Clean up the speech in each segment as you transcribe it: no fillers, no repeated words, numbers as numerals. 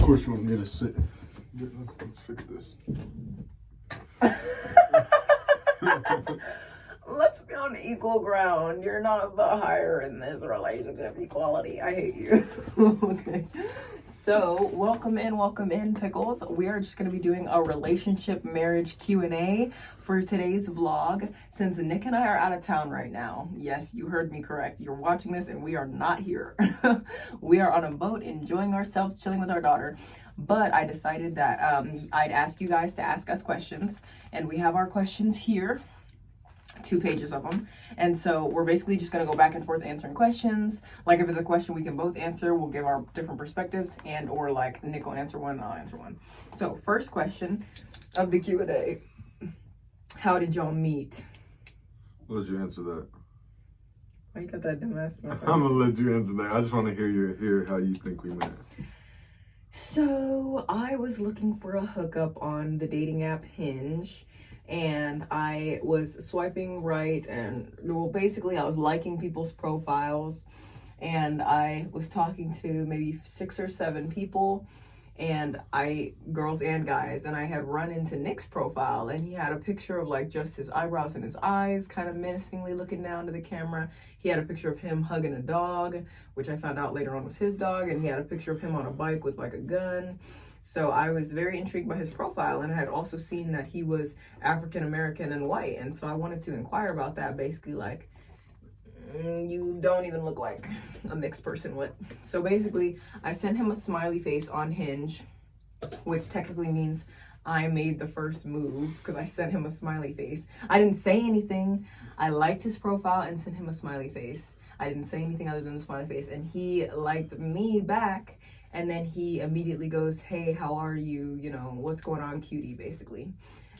course you want me to sit. Let's fix this. Let's be on equal ground. You're not the higher in this relationship equality. I hate you. Okay. So, welcome in, Pickles. We are just going to be doing a relationship marriage Q&A for today's vlog. Since Nick and I are out of town right now. Yes, you heard me correct. You're watching this and we are not here. We are on a boat enjoying ourselves, chilling with our daughter. But I decided that I'd ask you guys to ask us questions. And we have our questions here. 2 pages of them, and so we're basically just going to go back and forth answering questions. Like if it's a question we can both answer, we'll give our different perspectives, and or like Nick will answer one and I'll answer one. So first question of the Q&A: how did y'all meet? I'll let you answer that. Why you got that dumbass? I'm gonna let you answer that. I just want to hear how you think we met. So I was looking for a hookup on the dating app Hinge. And I was swiping right, and well, basically I was liking people's profiles, and I was talking to maybe 6 or 7 people, and girls and guys, and I had run into Nick's profile, and he had a picture of like just his eyebrows and his eyes kind of menacingly looking down to the camera. He had a picture of him hugging a dog, which I found out later on was his dog, and he had a picture of him on a bike with like a gun. So I was very intrigued by his profile, and I had also seen that he was African American and white, and so I wanted to inquire about that. Basically, like, you don't even look like a mixed person would. So basically, I sent him a smiley face on Hinge, which technically means I made the first move because I sent him a smiley face. I didn't say anything. I liked his profile and sent him a smiley face. I didn't say anything other than the smiley face, and he liked me back. And then he immediately goes, hey, how are you? You know, what's going on, cutie, basically.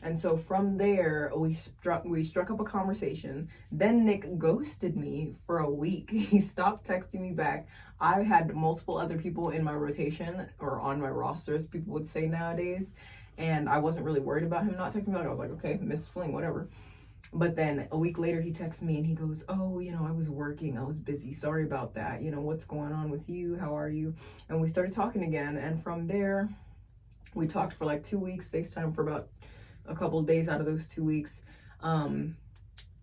And so from there, we struck up a conversation. Then Nick ghosted me for a week. He stopped texting me back. I had multiple other people in my rotation, or on my roster, as people would say nowadays. And I wasn't really worried about him not texting me back. I was like, okay, Miss Fling, whatever. But then a week later, he texts me and he goes, oh, you know, I was working. I was busy. Sorry about that. You know, what's going on with you? How are you? And we started talking again. And from there, we talked for like 2 weeks, FaceTime for about a couple of days out of those 2 weeks. And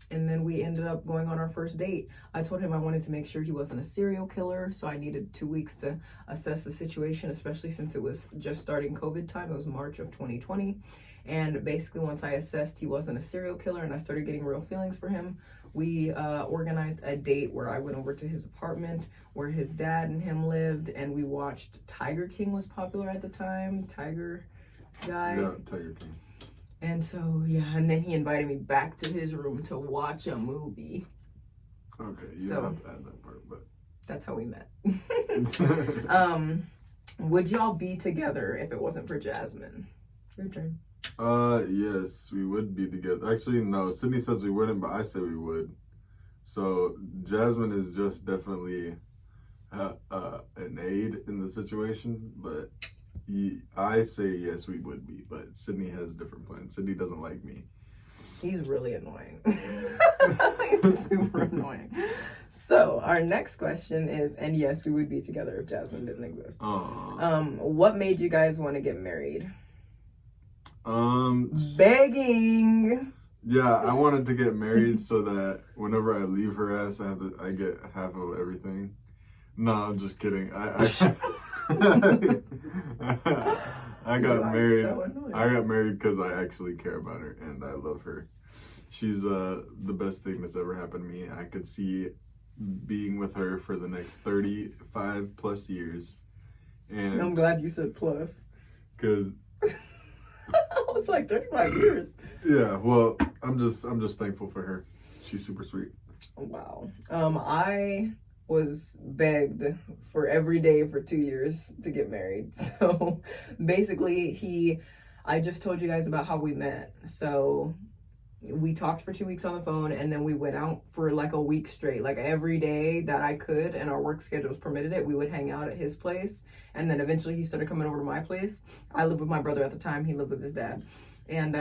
then we ended up going on our first date. I told him I wanted to make sure he wasn't a serial killer. So I needed 2 weeks to assess the situation, especially since it was just starting COVID time. It was March of 2020. And basically, once I assessed he wasn't a serial killer and I started getting real feelings for him, we organized a date where I went over to his apartment where his dad and him lived, and we watched Tiger King was popular at the time. Tiger guy. Yeah, Tiger King. And so, yeah, and then he invited me back to his room to watch a movie. Okay, you don't have to add that part, but... That's how we met. Would y'all be together if it wasn't for Jasmine? Your turn. Yes, we would be together. Actually, no, Sidney says we wouldn't, but I say we would. So Jasmine is just definitely an aid in the situation, but I say yes, we would be, but Sidney has different plans. Sidney doesn't like me. He's really annoying. He's super annoying. So our next question is, and yes, we would be together if Jasmine didn't exist. What made you guys want to get married? Begging. Yeah, I wanted to get married so that whenever I leave her ass, I get half of everything. No, I'm just kidding. I got married. So I got married because I actually care about her and I love her. She's the best thing that's ever happened to me. I could see being with her for the next 35 plus years. And I'm glad you said plus. Because I was like 35 years. Yeah, well, I'm just thankful for her. She's super sweet. Wow. I was begged for every day for 2 years to get married. So basically I just told you guys about how we met. So we talked for 2 weeks on the phone, and then we went out for like a week straight. Like every day that I could and our work schedules permitted it, we would hang out at his place. And then eventually he started coming over to my place. I lived with my brother at the time. He lived with his dad. And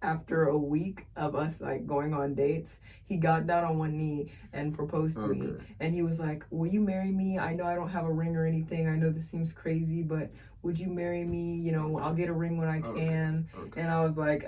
after a week of us like going on dates, he got down on one knee and proposed to me. And he was like, will you marry me? I know I don't have a ring or anything. I know this seems crazy, but would you marry me? You know, I'll get a ring when I can. And I was like,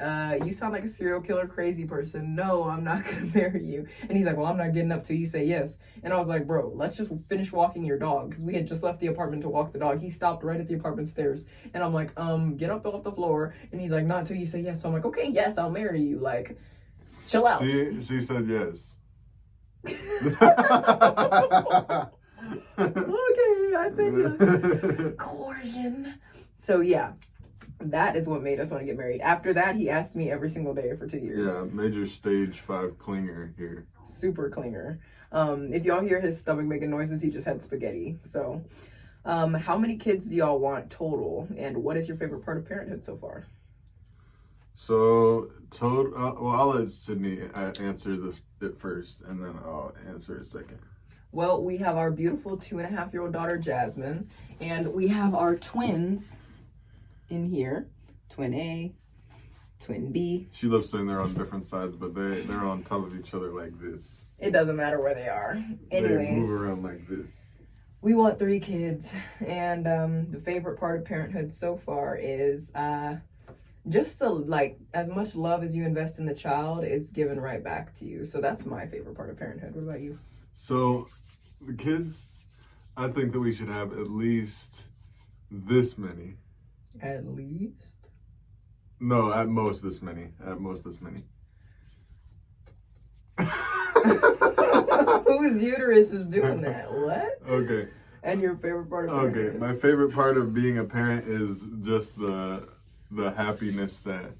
you sound like a serial killer crazy person. No, I'm not gonna marry you. And he's like, well, I'm not getting up till you say yes. And I was like, bro, let's just finish walking your dog, because we had just left the apartment to walk the dog. He stopped right at the apartment stairs. And I'm like, get up off the floor. And he's like, not until you say yes. So I'm like, okay, yes, I'll marry you. Like, chill out. She said yes. Okay, I said yes. Coercion. So yeah, that is what made us want to get married. After that, he asked me every single day for 2 years. Yeah, major stage 5 clinger here. Super clinger. If y'all hear his stomach making noises, he just had spaghetti. So, how many kids do y'all want total? And what is your favorite part of parenthood so far? So, well, I'll let Sidney answer it first, and then I'll answer it second. Well, we have our beautiful 2.5-year-old daughter, Jasmine, and we have our twins in here. Twin A, twin B. She loves saying they're on different sides, but they're on top of each other like this. It doesn't matter where they are. Anyways, they move around like this. We want 3 kids, and the favorite part of parenthood so far is just the, like, as much love as you invest in the child, it's given right back to you. So that's my favorite part of parenthood. What about you? So, the kids, I think that we should have at least this many. At least? No, at most this many. At most this many. Whose uterus is doing that? What? Okay. And your favorite part of parenthood? Okay, my favorite part of being a parent is just the happiness that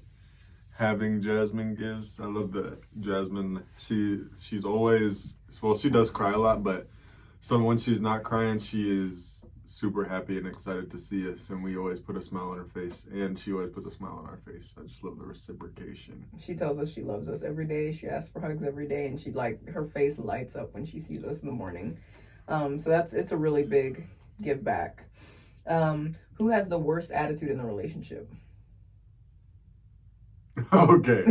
having Jasmine gives. I love that Jasmine, she's always, well, she does cry a lot, but when she's not crying, she is super happy and excited to see us, and we always put a smile on her face, and she always puts a smile on our face. I just love the reciprocation. She tells us she loves us every day. She asks for hugs every day, and her face lights up when she sees us in the morning. So it's a really big give back. Who has the worst attitude in the relationship? Okay.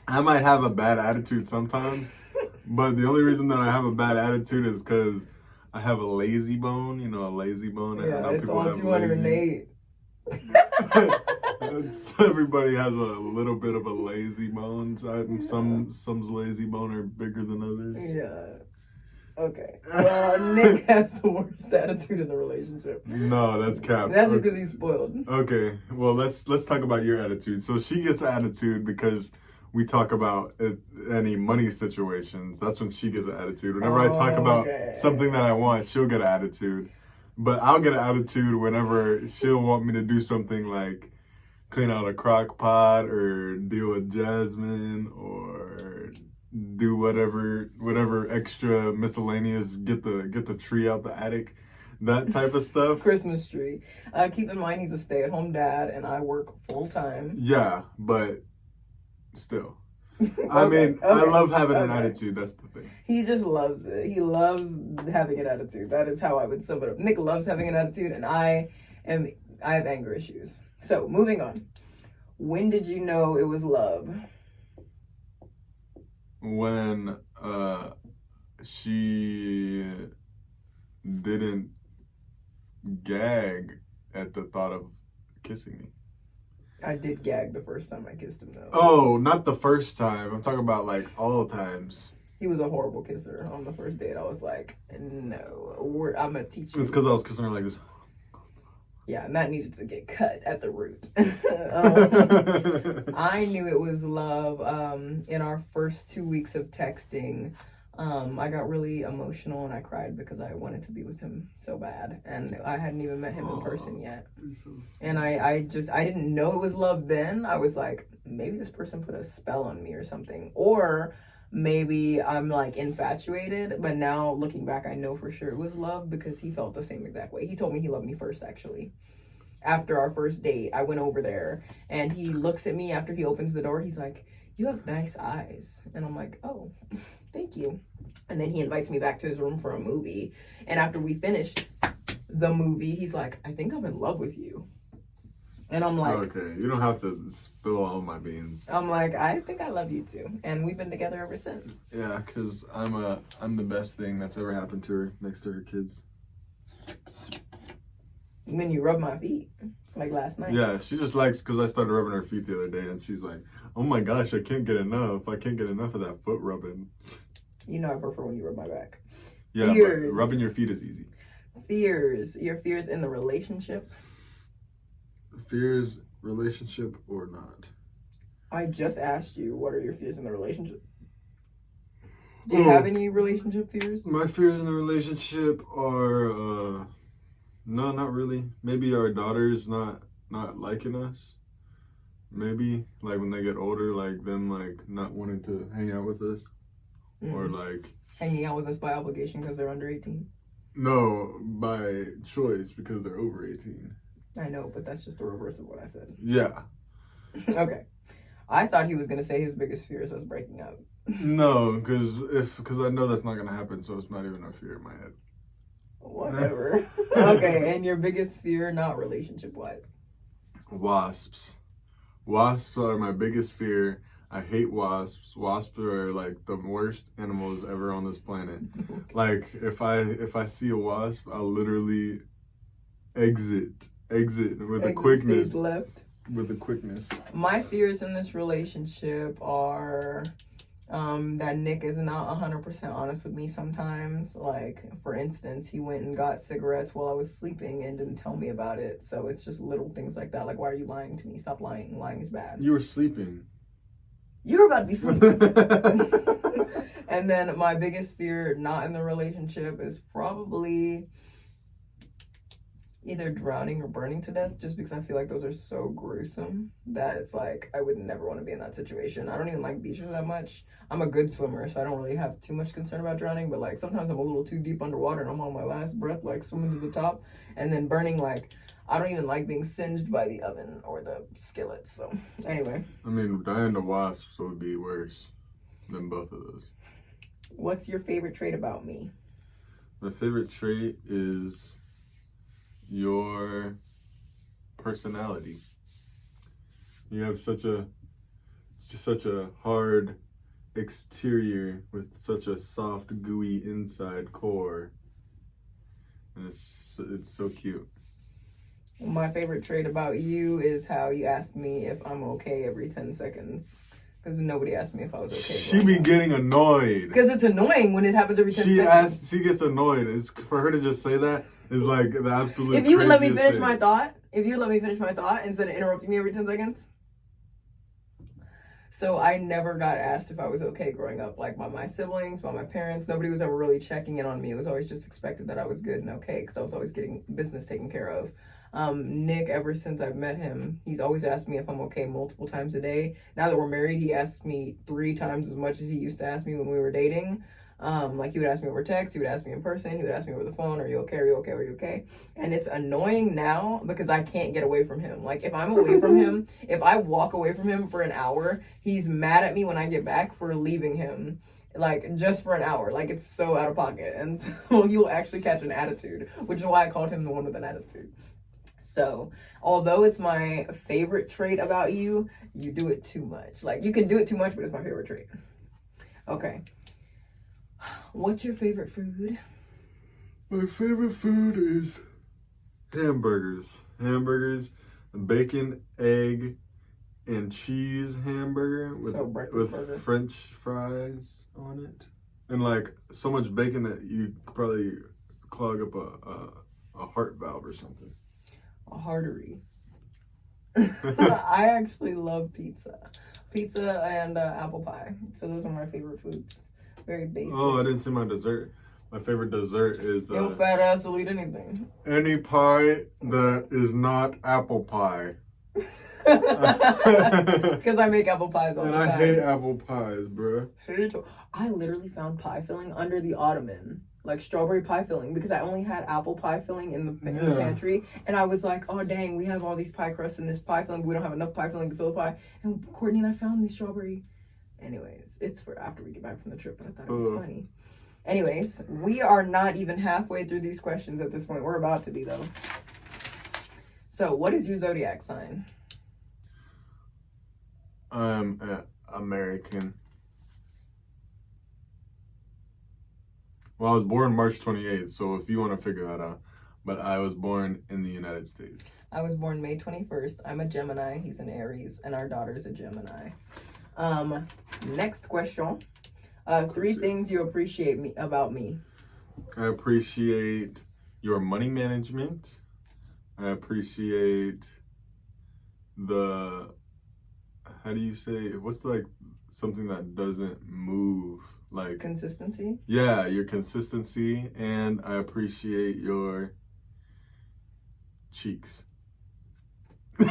I might have a bad attitude sometimes, but the only reason that I have a bad attitude is because I have a lazy bone. You know, a lazy bone. Yeah, it's on 208. Everybody has a little bit of a lazy bone side, and some's lazy bone are bigger than others. Yeah. Okay. Well, Nick has the worst attitude in the relationship. No, that's cap. That's just because he's spoiled. Okay. Well, let's talk about your attitude. So she gets attitude because we talk about any money situations. That's when she gets an attitude. Whenever I talk about something that I want, she'll get an attitude. But I'll get an attitude whenever she'll want me to do something like clean out a crock pot or deal with Jasmine or do whatever extra miscellaneous, get the tree out the attic, that type of stuff. Christmas tree. Keep in mind he's a stay-at-home dad and I work full-time. Yeah, but still. I mean, I love having an attitude. That's the thing. He just loves it. He loves having an attitude. That is how I would sum it up. Nick loves having an attitude, and I have anger issues. So, moving on. When did you know it was love? When she didn't gag at the thought of kissing me. I did gag the first time I kissed him, though. Oh, not the first time. I'm talking about, like, all times. He was a horrible kisser on the first date. I was like, no, I'm going to teach you. It's because I was kissing her like this. Yeah, and that needed to get cut at the root. I knew it was love in our first 2 weeks of texting. I got really emotional and I cried because I wanted to be with him so bad, and I hadn't even met him in person yet. And I didn't know it was love then. I was like, maybe this person put a spell on me or something, or maybe I'm like infatuated. But now looking back, I know for sure it was love because he felt the same exact way. He told me he loved me first, actually. After our first date, I went over there and he looks at me after he opens the door. He's like, you have nice eyes. And I'm like, oh, thank you. And then he invites me back to his room for a movie. And after we finished the movie, he's like, I think I'm in love with you. And I'm like, okay, you don't have to spill all my beans. I'm like, I think I love you too, and we've been together ever since. Yeah, because I'm the best thing that's ever happened to her next to her kids. When you rub my feet, like last night. Yeah, she just likes, because I started rubbing her feet the other day, and she's like, oh my gosh, I can't get enough. I can't get enough of that foot rubbing. You know I prefer when you rub my back. Yeah, Fears. but rubbing your feet is easy. Fears. Your fears in the relationship. Fears, relationship or not? I just asked you, what are your fears in the relationship? Do you have any relationship fears? My fears in the relationship are, no, not really. Maybe our daughters not liking us. Maybe, like, when they get older, like, them, like, not wanting to hang out with us. Or, like... Hanging out with us by obligation because they're under 18? No, by choice because they're over 18. I know, but that's just the reverse of what I said. Yeah. Okay. I thought he was going to say his biggest fear is us breaking up. No, because I know that's not going to happen, so it's not even a fear in my head. Whatever. Okay, and your biggest fear, not relationship-wise? Wasps. Wasps are my biggest fear. I hate wasps. Wasps are like the worst animals ever on this planet. Okay. Like if I see a wasp, I'll literally exit with a quickness. Stage left. With a quickness. My fears in this relationship are that Nick is not 100% honest with me sometimes. Like, for instance, he went and got cigarettes while I was sleeping and didn't tell me about it. So it's just little things like that. Like, why are you lying to me? Stop lying. Lying is bad. You were sleeping. You were about to be sleeping. And then my biggest fear not in the relationship is probably either drowning or burning to death, just because I feel like those are so gruesome that it's like I would never want to be in that situation. I don't even like beaches that much. I'm a good swimmer, so I don't really have too much concern about drowning, but like sometimes I'm a little too deep underwater and I'm on my last breath, like swimming to the top. And then burning, like I don't even like being singed by the oven or the skillets. So anyway, I mean, dying to wasps would be worse than both of those. What's your favorite trait about me? My favorite trait is your personality. You have such a hard exterior with such a soft, gooey inside core, and it's so cute. My favorite trait about you is how you ask me if I'm okay every 10 seconds. Because nobody asked me if I was okay. She be getting annoyed. Because it's annoying when it happens every 10 seconds. She gets annoyed. It's for her to just say that is like the absolute. If you would let me finish thing. my thought, instead of interrupting me every 10 seconds. So I never got asked if I was okay growing up, like by my siblings, by my parents. Nobody was ever really checking in on me. It was always just expected that I was good and okay because I was always getting business taken care of. Nick, ever since I've met him, he's always asked me if I'm okay multiple times a day. Now that we're married, he asks me 3 times as much as he used to ask me when we were dating. Like he would ask me over text, he would ask me in person, he would ask me over the phone, are you okay, are you okay, are you okay? And it's annoying now because I can't get away from him. Like if I'm away from him, if I walk away from him for an hour, he's mad at me when I get back for leaving him. Like just for an hour. Like it's so out of pocket. And so you'll actually catch an attitude, which is why I called him the one with an attitude. So, although it's my favorite trait about you, you do it too much. Like, you can do it too much, but it's my favorite trait. Okay. What's your favorite food? My favorite food is hamburgers. Hamburgers, bacon, egg, and cheese hamburger with burger. French fries on it. And, like, so much bacon that you could probably clog up a heart valve or something. A artery. I actually love pizza and apple pie, so those are my favorite foods. Very basic. Oh, I didn't say my dessert. My favorite dessert is your fat ass will eat anything. Any pie that is not apple pie. Because I make apple pies all the time. And I hate apple pies, bro. I literally found pie filling under the ottoman. Like strawberry pie filling, because I only had apple pie filling in the pantry, and I was like, oh dang, we have all these pie crusts in this pie filling, but we don't have enough pie filling to fill the pie. And Courtney and I found these strawberry. Anyways, it's for after we get back from the trip, but I thought it was funny. Anyways, we are not even halfway through these questions at this point. We're about to be though. So, what is your zodiac sign? I'm American. Well, I was born March 28th, so if you want to figure that out. But I was born in the United States. I was born May 21st. I'm a Gemini. He's an Aries, and our daughter's a Gemini. Next question. Three things you appreciate about me. I appreciate your money management. I appreciate how do you say, what's like something that doesn't move? Like Consistency? Yeah, your consistency. And I appreciate your cheeks. Okay,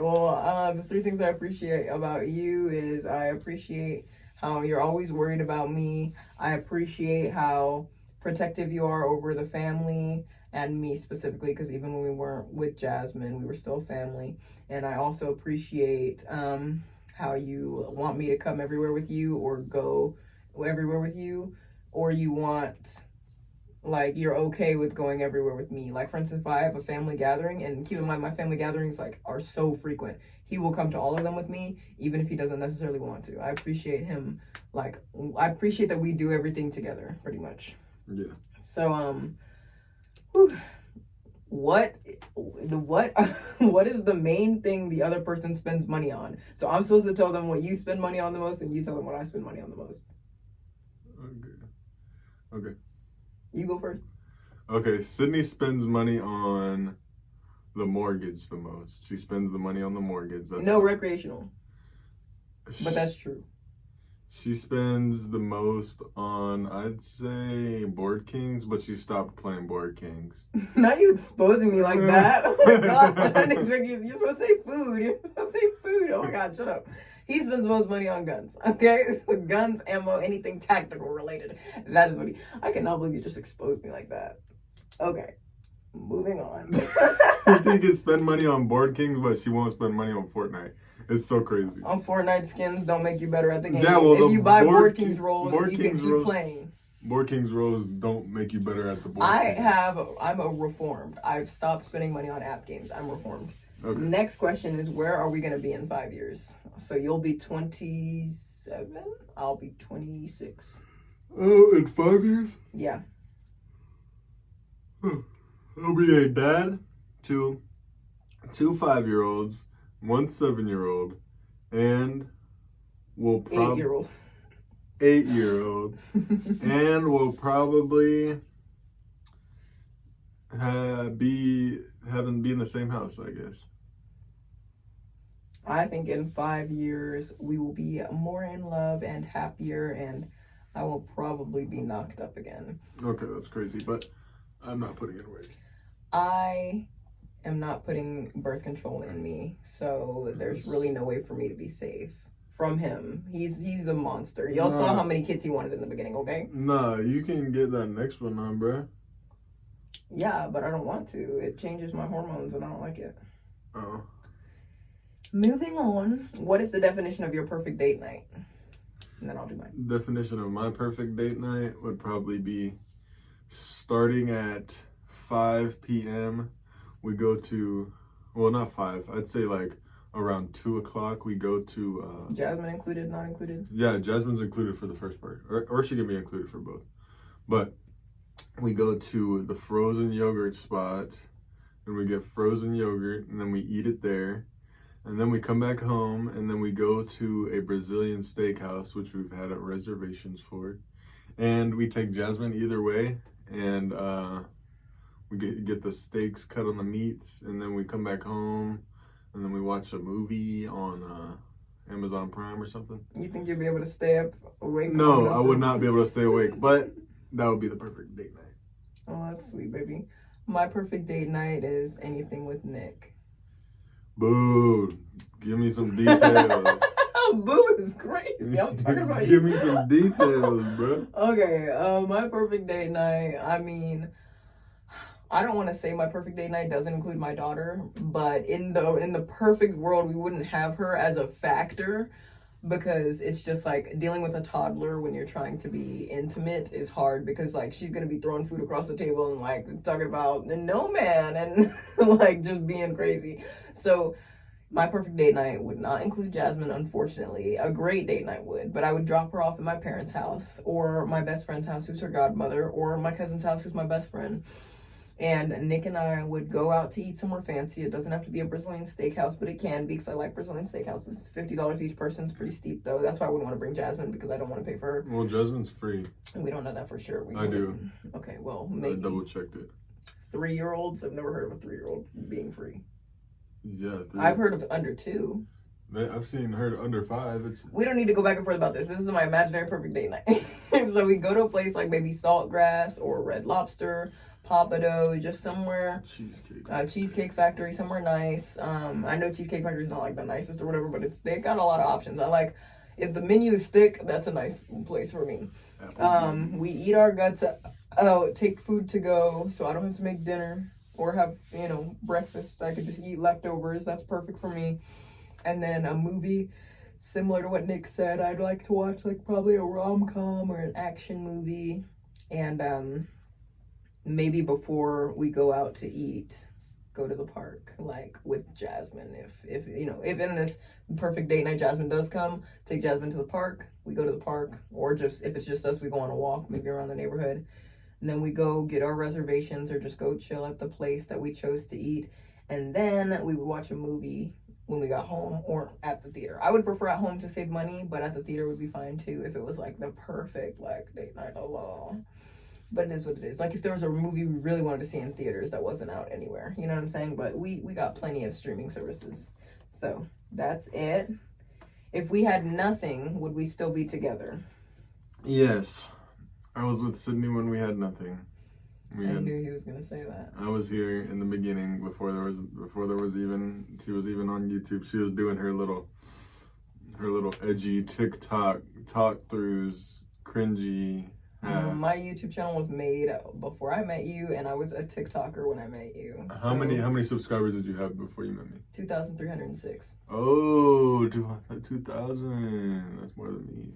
well, the three things I appreciate about you is I appreciate how you're always worried about me. I appreciate how protective you are over the family and me specifically, because even when we weren't with Jasmine, we were still family. And I also appreciate how you want me to come everywhere with you or go everywhere with you, or you want... like, you're okay with going everywhere with me. Like, for instance, if I have a family gathering, and keep in mind, my family gatherings, like, are so frequent. He will come to all of them with me, even if he doesn't necessarily want to. I appreciate him. Like, I appreciate that we do everything together, pretty much. Yeah. So, what is the main thing the other person spends money on? So I'm supposed to tell them what you spend money on the most, and you tell them what I spend money on the most. Okay. You go first. Okay, Sidney spends money on the mortgage the most. She spends the money on the mortgage. Recreational. But that's true. She spends the most on, I'd say, Board Kings, but she stopped playing Board Kings. Now you exposing me like that. Oh my god. I didn't expect you. You're supposed to say food. You're supposed to say food. Oh my god, shut up. He spends most money on guns. Okay? Guns, ammo, anything tactical related. That is what I cannot believe you just exposed me like that. Okay. Moving on. She can spend money on Board Kings, but she won't spend money on Fortnite. It's so crazy. On Fortnite, skins don't make you better at the game. Yeah, well, if you buy Board Kings rolls, you can keep playing. Board Kings rolls don't make you better at the board. I'm a reformed. I've stopped spending money on app games. I'm reformed. Okay. Next question is, where are we going to be in 5 years? So you'll be 27. I'll be 26. Oh, in 5 years? Yeah. I'll be a dad to 2 5-year-olds, 1 7-year-old, and we'll probably 8-year-old. 8-year-old, and we'll probably be in the same house, I guess. I think in 5 years we will be more in love and happier, and I will probably be knocked up again. Okay, that's crazy, but I'm not putting it away. I am not putting birth control in me, so there's really no way for me to be safe from him. He's a monster. Y'all saw how many kids he wanted in the beginning, okay? Nah, you can get that next one on, bruh. Yeah, but I don't want to. It changes my hormones and I don't like it. Oh. Moving on, what is the definition of your perfect date night? And then I'll do mine. Definition of my perfect date night would probably be starting at 5 p.m. We go to, well, not 5. I'd say like around 2 o'clock we go to... Jasmine included, not included? Yeah, Jasmine's included for the first part. Or she can be included for both. But we go to the frozen yogurt spot and we get frozen yogurt and then we eat it there. And then we come back home and then we go to a Brazilian steakhouse, which we've had reservations for. And we take Jasmine either way, and we get the steaks cut on the meats, and then we come back home and then we watch a movie on Amazon Prime or something. You think you'll be able to stay up awake? No, I would not be able to stay awake, but that would be the perfect date night. Oh, that's sweet, baby. My perfect date night is anything with Nick. Boo. Give me some details. Boo is crazy. I'm talking about Give me some details, bro. Okay, my perfect date night, I mean, I don't want to say my perfect date night doesn't include my daughter, but in the perfect world, we wouldn't have her as a factor. because it's just like dealing with a toddler when you're trying to be intimate is hard, because like she's gonna be throwing food across the table and like talking about no man and like just being crazy. So my perfect date night would not include Jasmine, unfortunately. A great date night would, but I would drop her off at my parents' house, or my best friend's house, who's her godmother, or my cousin's house, who's my best friend. And Nick and I would go out to eat somewhere fancy. It doesn't have to be a Brazilian steakhouse, but it can be, because I like Brazilian steakhouses. $50 each person is pretty steep, though. That's why I wouldn't want to bring Jasmine, because I don't want to pay for her. Well, Jasmine's free. And we don't know that for sure. I do. Okay, well, maybe. I double checked it. 3-year-olds? I've never heard of a 3-year-old being free. Yeah. I've heard of under 2. I've heard under 5. We don't need to go back and forth about this. This is my imaginary perfect date night. So we go to a place like maybe Saltgrass or Red Lobster, Papado, just somewhere. Cheesecake Factory, somewhere nice. I know Cheesecake Factory is not like the nicest or whatever, but they got a lot of options. I like, if the menu is thick, that's a nice place for me. We eat our guts out, take food to go, so I don't have to make dinner or have, breakfast. I could just eat leftovers. That's perfect for me. And then a movie, similar to what Nick said, I'd like to watch like probably a rom-com or an action movie. And maybe before we go out to eat, go to the park, like with Jasmine. If in this perfect date night Jasmine does come, take Jasmine to the park, we go to the park. Or just, if it's just us, we go on a walk, maybe around the neighborhood. And then we go get our reservations or just go chill at the place that we chose to eat. And then we would watch a movie when we got home or at the theater. I would prefer at home to save money, but at the theater would be fine too if it was like the perfect like date night alone. But it is what it is. Like if there was a movie we really wanted to see in theaters that wasn't out anywhere, you know what I'm saying? But we got plenty of streaming services. So that's it. If we had nothing, would we still be together? Yes. I was with Sidney when we had nothing. I knew he was gonna say that. I was here in the beginning before there was even, she was even on YouTube. She was doing her little edgy TikTok talk throughs, cringy. My YouTube channel was made before I met you, and I was a TikToker when I met you. How many subscribers did you have before you met me? 2,306. Oh, 2,000. That's more than me.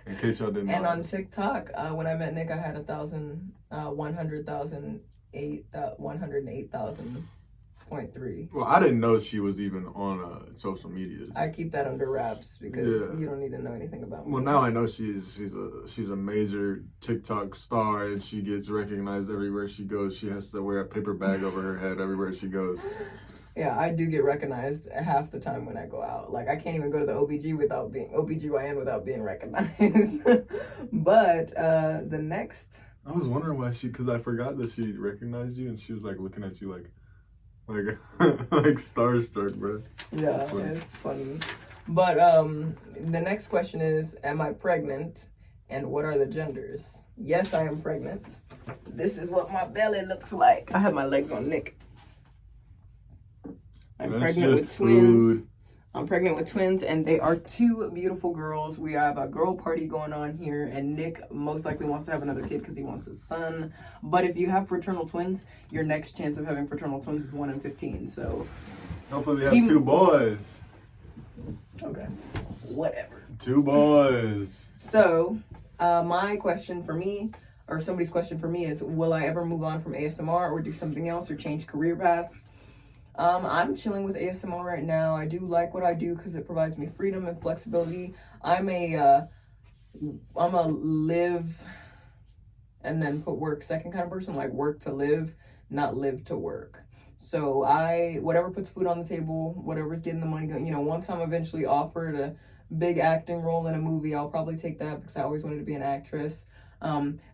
In case y'all didn't know. And on TikTok, when I met Nick, I had 108,000.3. Well, I didn't know she was even on social media. I keep that under wraps because you don't need to know anything about me. Well, now I know she's a major TikTok star, and she gets recognized everywhere she goes. She has to wear a paper bag over her head everywhere she goes. Yeah, I do get recognized half the time when I go out. Like, I can't even go to the OBGYN without being recognized. But the next... I was wondering why because I forgot that she recognized you, and she was like looking at you like starstruck, bro. Yeah, it's funny. But the next question is, am I pregnant? And what are the genders? Yes, I am pregnant. This is what my belly looks like. I have my legs on Nick. I'm pregnant with twins. I'm pregnant with twins, and they are 2 beautiful girls. We have a girl party going on here, and Nick most likely wants to have another kid because he wants a son. But if you have fraternal twins, your next chance of having fraternal twins is 1 in 15. So hopefully we have 2 boys. Okay, whatever. 2 boys. So my question for me, or somebody's question for me, is: will I ever move on from ASMR or do something else or change career paths? I'm chilling with ASMR right now. I do like what I do because it provides me freedom and flexibility. I'm a live and then put work second kind of person, like work to live, not live to work. So whatever puts food on the table, whatever's getting the money going, once I'm eventually offered a big acting role in a movie, I'll probably take that because I always wanted to be an actress.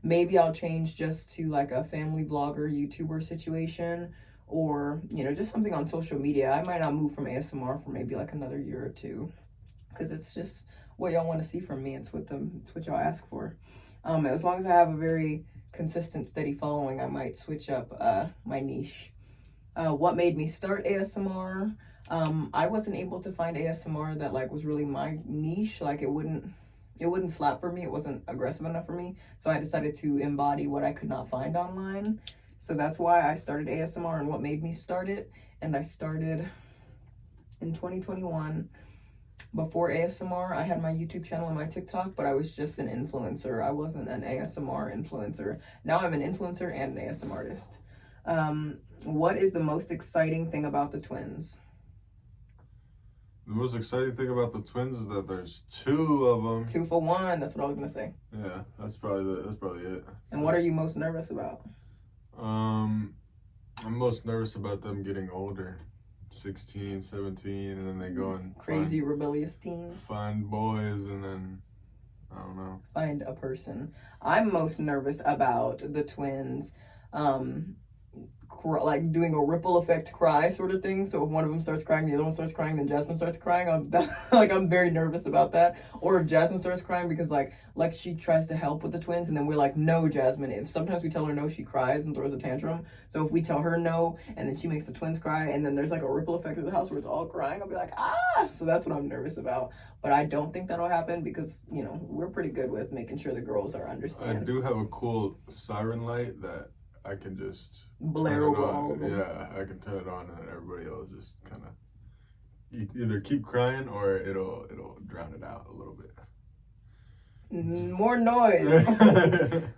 Maybe I'll change just to like a family vlogger, YouTuber situation. Or, just something on social media. I might not move from ASMR for maybe like another year or 2. Because it's just what y'all want to see from me. It's what y'all ask for. As long as I have a very consistent, steady following, I might switch up my niche. What made me start ASMR? I wasn't able to find ASMR that like was really my niche. Like it wouldn't slap for me. It wasn't aggressive enough for me. So I decided to embody what I could not find online. So that's why I started ASMR and what made me start it. And I started in 2021. Before ASMR, I had my YouTube channel and my TikTok, but I was just an influencer. I wasn't an ASMR influencer. Now I'm an influencer and an ASMR artist. What is the most exciting thing about the twins? The most exciting thing about the twins is that there's 2 of them. 2 for 1. That's what I was gonna say. Yeah, that's probably it. And what are you most nervous about? I'm most nervous about them getting older. 16, 17, and then they go and crazy rebellious teens. Find boys, and then I don't know. Find a person. I'm most nervous about the twins, like doing a ripple effect cry sort of thing. So if one of them starts crying, the other one starts crying, then Jasmine starts crying. I'm very nervous about that. Or if Jasmine starts crying because like she tries to help with the twins, and then we're like, no, Jasmine. If sometimes we tell her no, she cries and throws a tantrum. So if we tell her no, and then she makes the twins cry, and then there's like a ripple effect of the house where it's all crying, I'll be like, ah. So that's what I'm nervous about. But I don't think that'll happen because, you know, we're pretty good with making sure the girls are understanding. I do have a cool siren light that I can just blare over all of them. Yeah, I can turn it on, and everybody else just kind of either keep crying or it'll drown it out a little bit. More noise.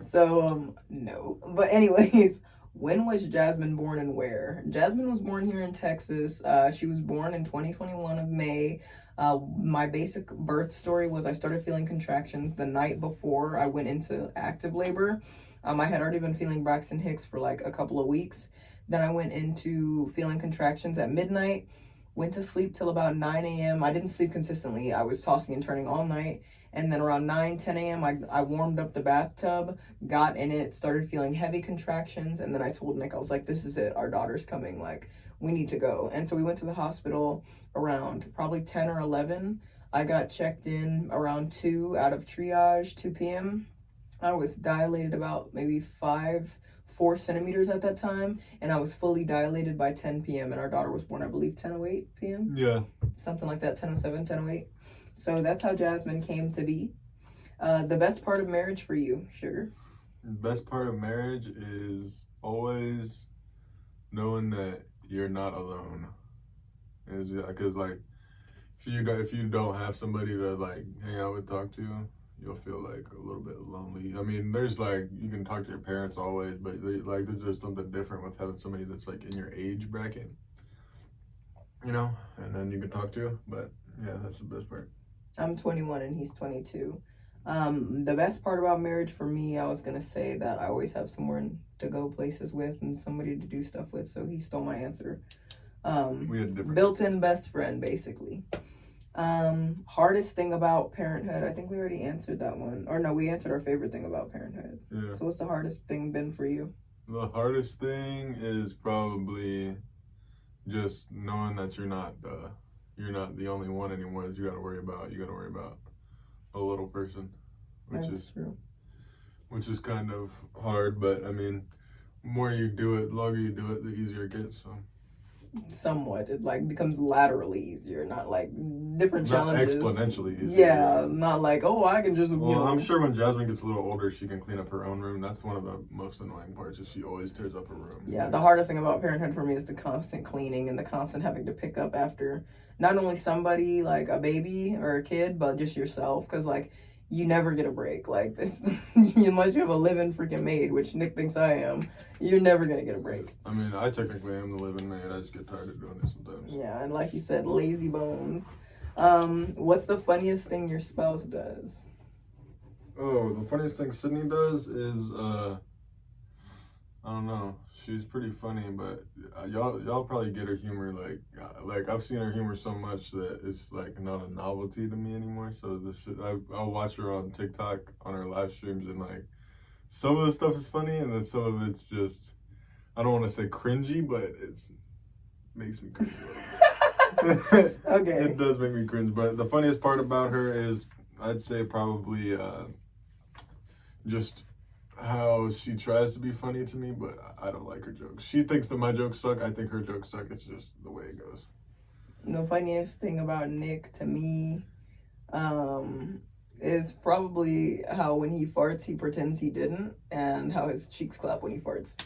So no. But anyways, when was Jasmine born and where? Jasmine was born here in Texas. She was born in 2021 of May. My basic birth story was I started feeling contractions the night before I went into active labor. I had already been feeling Braxton Hicks for like a couple of weeks. Then I went into feeling contractions at midnight, went to sleep till about 9 a.m. I didn't sleep consistently. I was tossing and turning all night. And then around 9, 10 a.m., I warmed up the bathtub, got in it, started feeling heavy contractions. And then I told Nick, I was like, this is it. Our daughter's coming. Like, we need to go. And so we went to the hospital around probably 10 or 11. I got checked in around 2 out of triage, 2 p.m. I was dilated about maybe 4 centimeters at that time, and I was fully dilated by 10 p.m. and our daughter was born, I believe, 10:08 p.m. Yeah, something like that, 10:07, 10:08. So that's how Jasmine came to be. The best part of marriage for you, Sugar? The best part of marriage is always knowing that you're not alone. Because like if you don't have somebody to like hang out with, talk to, you'll feel like a little bit lonely. I mean, there's like, you can talk to your parents always, but like there's just something different with having somebody that's like in your age bracket, you know, and then you can talk to. But yeah, that's the best part. I'm 21 and he's 22. The best part about marriage for me, I was gonna say that I always have someone to go places with and somebody to do stuff with. So he stole my answer. We had different built-in best friend, basically. Hardest thing about parenthood, I think we already answered that one. Or no, we answered our favorite thing about parenthood. Yeah. So what's the hardest thing been for you? The hardest thing is probably just knowing that you're not the only one anymore that you gotta worry about. You gotta worry about a little person, That's true. Which is kind of hard, but I mean, the more you do it, the longer you do it, the easier it gets. So somewhat, it like becomes laterally easier, not like different challenges. Not exponentially easier. Yeah, not like, oh, I can just. Well, you know. I'm sure when Jasmine gets a little older, she can clean up her own room. That's one of the most annoying parts. Is she always tears up her room. Yeah, the hardest thing about parenthood for me is the constant cleaning and the constant having to pick up after not only somebody like a baby or a kid, but just yourself, because like you never get a break like this unless you have a living freaking maid, which Nick thinks I am. You're never gonna get a break. I mean, I technically am the living maid. I just get tired of doing it sometimes. Yeah, and like you said, lazy bones. What's the funniest thing your spouse does? Oh, the funniest thing Sidney does is I don't know. She's pretty funny, but y'all probably get her humor. Like I've seen her humor so much that it's like not a novelty to me anymore. So I'll watch her on TikTok on her live streams, and like some of the stuff is funny, and then some of it's just, I don't want to say cringy, but it's makes me cringe. Okay. It does make me cringe, but the funniest part about her is, I'd say probably just how she tries to be funny to me, but I don't like her jokes. She thinks that my jokes suck. I think her jokes suck. It's just the way it goes. The funniest thing about Nick to me is probably how when he farts, he pretends he didn't, and how his cheeks clap when he farts.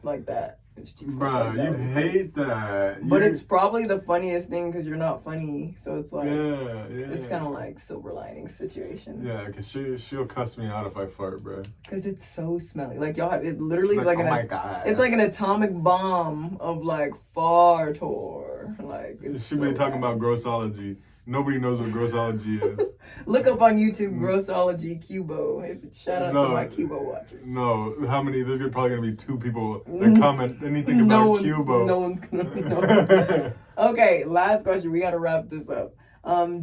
like that. His cheeks Bro, like that you when hate that. But it's probably the funniest thing because you're not funny, so it's like yeah. it's kind of like silver lining situation. Yeah, cause she'll cuss me out if I fart, bro. Because it's so smelly. Like y'all have it literally She's like oh an my God. it's like an atomic bomb of like fartor. Like it's She be talking about grossology. Nobody knows what grossology is. Look up on YouTube grossology Cubo. Shout out to my Cubo watchers. No, how many? There's probably gonna be 2 people that comment anything about Cubo. No one's gonna know. Okay, last question. We gotta wrap this up.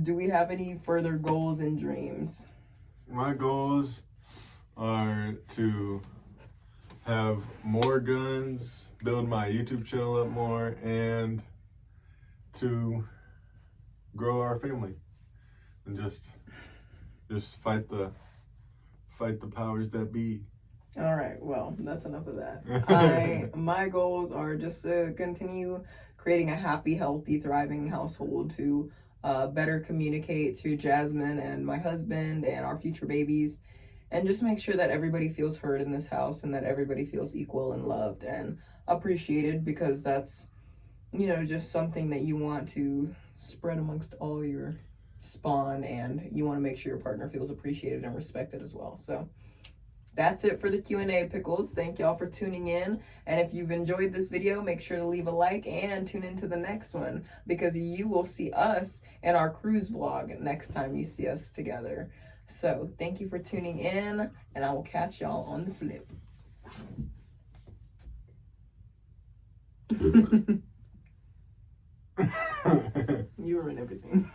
Do we have any further goals and dreams? My goals are to have more guns, build my YouTube channel up more, and to grow our family and just fight the powers that be. All right, well, that's enough of that. My goals are just to continue creating a happy, healthy, thriving household, to better communicate to Jasmine and my husband and our future babies, and just make sure that everybody feels heard in this house and that everybody feels equal and loved and appreciated, because that's, you know, just something that you want to spread amongst all your spawn, and you want to make sure your partner feels appreciated and respected as well. So that's it for the Q&A, Pickles. Thank y'all for tuning in. And if you've enjoyed this video, make sure to leave a like and tune into the next one, because you will see us in our cruise vlog next time you see us together. So thank you for tuning in, and I will catch y'all on the flip. You ruin everything.